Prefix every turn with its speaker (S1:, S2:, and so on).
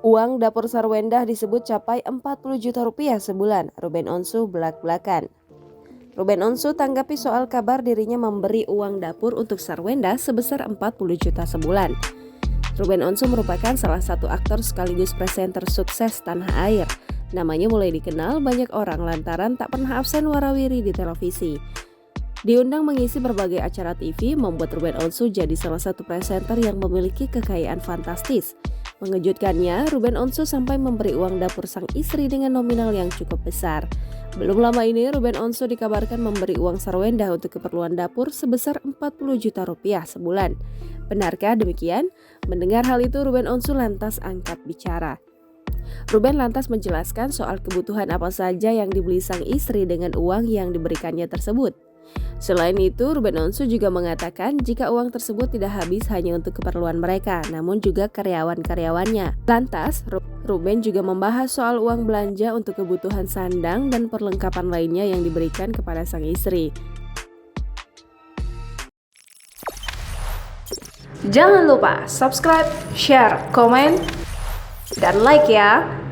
S1: Uang dapur Sarwendah disebut capai 40 juta rupiah sebulan. Ruben Onsu belak-belakan. Ruben Onsu tanggapi soal kabar dirinya memberi uang dapur untuk Sarwendah sebesar 40 juta sebulan. Ruben Onsu merupakan salah satu aktor sekaligus presenter sukses tanah air. Namanya mulai dikenal banyak orang lantaran tak pernah absen warawiri di televisi. Diundang mengisi berbagai acara TV, membuat Ruben Onsu jadi salah satu presenter yang memiliki kekayaan fantastis. Mengejutkannya, Ruben Onsu sampai memberi uang dapur sang istri dengan nominal yang cukup besar. Belum lama ini, Ruben Onsu dikabarkan memberi uang Sarwendah untuk keperluan dapur sebesar 40 juta rupiah sebulan. Benarkah demikian? Mendengar hal itu, Ruben Onsu lantas angkat bicara. Ruben lantas menjelaskan soal kebutuhan apa saja yang dibeli sang istri dengan uang yang diberikannya tersebut. Selain itu, Ruben Onsu juga mengatakan jika uang tersebut tidak habis hanya untuk keperluan mereka, namun juga karyawan-karyawannya. Lantas, Ruben juga membahas soal uang belanja untuk kebutuhan sandang dan perlengkapan lainnya yang diberikan kepada sang istri.
S2: Jangan lupa subscribe, share, komen, dan like ya!